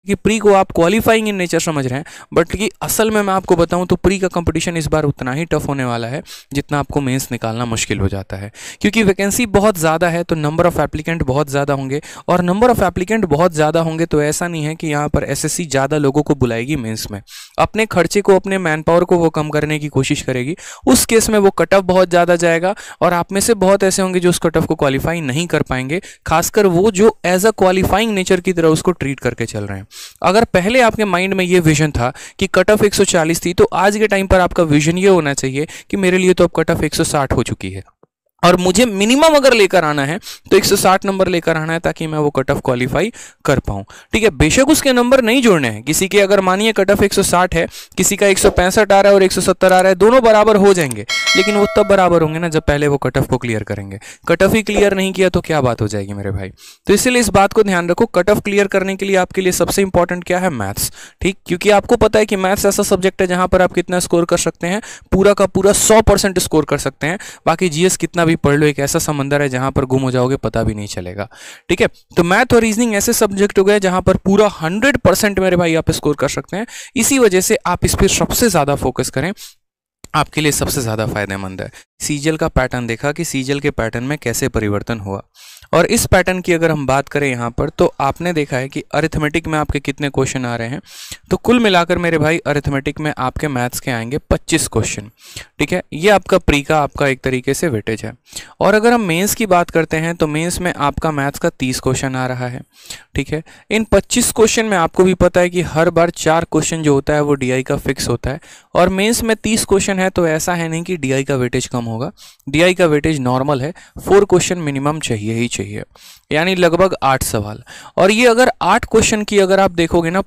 कि प्री को आप क्वालिफाइंग इन नेचर समझ रहे हैं, बट कि असल में मैं आपको बताऊं तो प्री का कंपटीशन इस बार उतना ही टफ होने वाला है जितना आपको मेंस निकालना मुश्किल हो जाता है, क्योंकि वैकेंसी बहुत ज़्यादा है तो नंबर ऑफ एप्लीकेंट बहुत ज़्यादा होंगे, और नंबर ऑफ एप्लीकेंट बहुत ज़्यादा होंगे तो ऐसा नहीं है कि यहाँ पर एसएससी ज़्यादा लोगों को बुलाएगी मेंस में, अपने खर्चे को, अपने मैन पावर को वो कम करने की कोशिश करेगी। उस केस में वो कट ऑफ बहुत ज़्यादा जाएगा, और आप में से बहुत ऐसे होंगे जो उस कट ऑफ को क्वालिफाई नहीं कर पाएंगे, खासकर वो जो एज अ क्वालिफाइंग नेचर की तरह उसको ट्रीट करके चल रहे हैं। अगर पहले आपके माइंड में ये विजन था कि कट ऑफ 140 थी, तो आज के टाइम पर आपका विजन ये होना चाहिए कि मेरे लिए तो अब कट ऑफ 160 हो चुकी है, और मुझे मिनिमम अगर लेकर आना है तो 160 नंबर लेकर आना है ताकि मैं वो कट ऑफ क्वालिफाई कर पाऊं। ठीक है, बेशक उसके नंबर नहीं जोड़ने हैं, किसी के अगर मानिए कट ऑफ 160 है, किसी का 165 आ रहा है और 170 आ रहा है, दोनों बराबर हो जाएंगे, लेकिन वो तब बराबर होंगे ना जब पहले वो कट ऑफ को क्लियर करेंगे। कट ऑफ ही क्लियर नहीं किया तो क्या बात हो जाएगी मेरे भाई। तो इसलिए इस बात को ध्यान रखो, कट ऑफ क्लियर करने के लिए आपके लिए सबसे इंपॉर्टेंट क्या है, मैथ्स। ठीक, क्योंकि आपको पता है कि मैथ्स ऐसा सब्जेक्ट है जहां पर आप कितना स्कोर कर सकते हैं, पूरा का पूरा 100% स्कोर कर सकते हैं। बाकी जीएस कितना भी पढ़ लो, एक ऐसा समंदर है जहां पर गुम हो जाओगे पता भी नहीं चलेगा। ठीक है, तो मैथ और रीजनिंग ऐसे सब्जेक्ट हो गए जहां पर पूरा 100% मेरे भाई आप स्कोर कर सकते हैं। इसी वजह से आप इस पर सबसे ज्यादा फोकस करें, आपके लिए सबसे ज्यादा फायदेमंद है। सीजीएल का पैटर्न देखा कि सीजीएल के पैटर्न में कैसे परिवर्तन हुआ, और इस पैटर्न की अगर हम बात करें यहाँ पर तो आपने देखा है कि अरिथमेटिक में आपके कितने क्वेश्चन आ रहे हैं, तो कुल मिलाकर मेरे भाई अरिथमेटिक में आपके मैथ्स के आएंगे 25 क्वेश्चन। ठीक है, ये आपका प्री का आपका एक तरीके से वेटेज है। और अगर हम मेंस की बात करते हैं तो मेंस में आपका मैथ्स का 30 क्वेश्चन आ रहा है। ठीक है, इन 25 क्वेश्चन में आपको भी पता है कि हर बार 4 क्वेश्चन जो होता है वो डीआई का फिक्स होता है, और मेंस में 30 क्वेश्चन है तो ऐसा है नहीं कि डीआई का वेटेज कम होगा, डीआई का वेटेज नॉर्मल है, 4 क्वेश्चन मिनिमम चाहिए ही चाहिए, यानी लगभग 8 सवाल। और ये अगर 8 क्वेश्चन की अगर आप देखोगे ना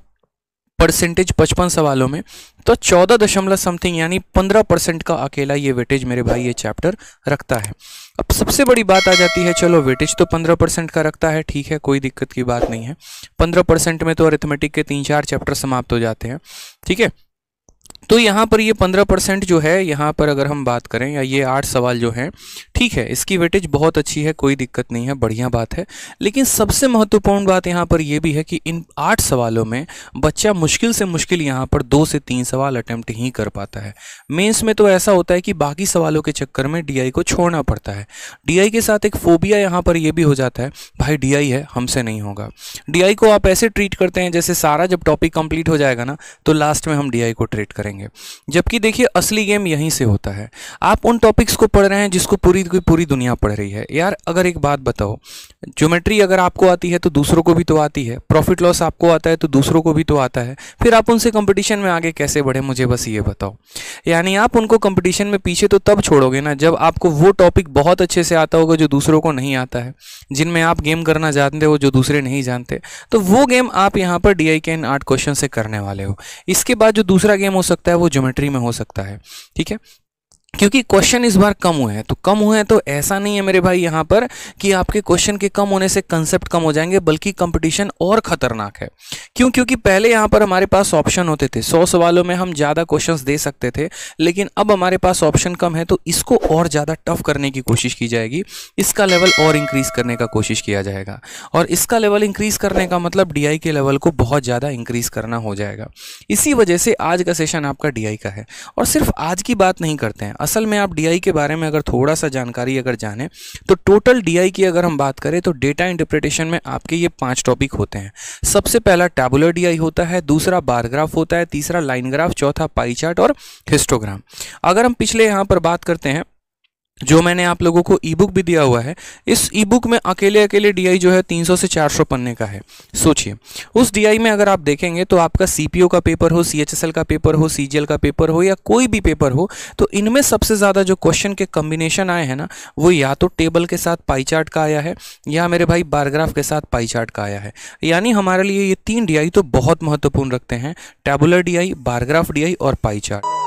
परसेंटेज 55 सवालों में, तो 14 दशमलव समथिंग यानी 15% का अकेला ये वेटेज मेरे भाई ये चैप्टर रखता है। अब सबसे बड़ी बात आ जाती है, चलो वेटेज तो 15% का रखता है, ठीक है, कोई दिक्कत की बात नहीं है। 15% में तो अरिथमेटिक के 3-4 चैप्टर समाप्त हो जाते हैं। ठीक है, तो यहाँ पर ये 15% जो है, यहाँ पर अगर हम बात करें, या ये 8 सवाल जो हैं, ठीक है, इसकी वेटेज बहुत अच्छी है, कोई दिक्कत नहीं है, बढ़िया बात है। लेकिन सबसे महत्वपूर्ण बात यहाँ पर ये भी है कि इन 8 सवालों में बच्चा मुश्किल से मुश्किल यहाँ पर 2 से 3 सवाल अटेम्प्ट ही कर पाता है। मेंस में तो ऐसा होता है कि बाकी सवालों के चक्कर में डीआई को छोड़ना पड़ता है। डीआई के साथ एक फोबिया यहाँ पर यह भी हो जाता है, भाई डीआई है, हमसे नहीं होगा। डीआई को आप ऐसे ट्रीट करते हैं जैसे सारा जब टॉपिक कंप्लीट हो जाएगा ना तो लास्ट में हम डीआई को ट्रीट करेंगे, जबकि देखिए असली गेम यहीं से होता है। आप उन टॉपिक्स को पढ़ रहे हैं जिसको पूरी की पूरी दुनिया पढ़ रही है। यार अगर एक बात बताओ, ज्योमेट्री अगर आपको आती है तो दूसरों को भी तो आती है, प्रॉफिट लॉस आपको आता है तो दूसरों को भी तो आता है, फिर आप उनसे कंपटीशन में आगे कैसे बढ़े, मुझे बस ये बताओ। यानी आप उनको कंपटीशन में पीछे तो तब छोड़ोगे ना जब आपको वो टॉपिक बहुत अच्छे से आता होगा जो दूसरों को नहीं आता है, जिनमें आप गेम करना जानते हो जो दूसरे नहीं जानते, तो वो गेम आप यहाँ पर डीआई के इन 8 क्वेश्चन से करने वाले हो। इसके बाद जो दूसरा गेम हो सकता है वो ज्योमेट्री में हो सकता है। ठीक है, क्योंकि क्वेश्चन इस बार कम हुए हैं, तो कम हुए हैं तो ऐसा नहीं है मेरे भाई यहाँ पर कि आपके क्वेश्चन के कम होने से कंसेप्ट कम हो जाएंगे, बल्कि कंपटीशन और खतरनाक है। क्यों? क्योंकि पहले यहाँ पर हमारे पास ऑप्शन होते थे, 100 सवालों में हम ज़्यादा क्वेश्चंस दे सकते थे, लेकिन अब हमारे पास ऑप्शन कम है तो इसको और ज़्यादा टफ करने की कोशिश की जाएगी, इसका लेवल और इंक्रीज करने का कोशिश किया जाएगा। और इसका लेवल इंक्रीज करने का मतलब डीआई के लेवल को बहुत ज़्यादा इंक्रीज करना हो जाएगा। इसी वजह से आज का सेशन आपका डीआई का है। और सिर्फ आज की बात नहीं करते हैं, असल में आप डीआई के बारे में अगर थोड़ा सा जानकारी अगर जाने तो टोटल डीआई की अगर हम बात करें तो डेटा इंटरप्रिटेशन में आपके ये 5 टॉपिक होते हैं। सबसे पहला टैबुलर डीआई होता है, दूसरा बार ग्राफ होता है, तीसरा लाइन ग्राफ, चौथा पाई चार्ट और हिस्टोग्राम। अगर हम पिछले यहाँ पर बात करते हैं, जो मैंने आप लोगों को ई बुक भी दिया हुआ है, इस ई बुक में अकेले अकेले डीआई जो है 300 से 400 पन्ने का है। सोचिए उस डीआई में अगर आप देखेंगे तो आपका सीपीओ का पेपर हो, सीएचएसएल का पेपर हो, सीजीएल का पेपर हो या कोई भी पेपर हो, तो इनमें सबसे ज़्यादा जो क्वेश्चन के कॉम्बिनेशन आए हैं ना, वो या तो टेबल के साथ पाई चार्ट का आया है या मेरे भाई बारग्राफ के साथ पाई चार्ट का आया है। यानी हमारे लिए ये 3 डीआई तो बहुत महत्वपूर्ण रखते हैं, टैबुलर डीआई, बारग्राफ डीआई और पाई चार्ट।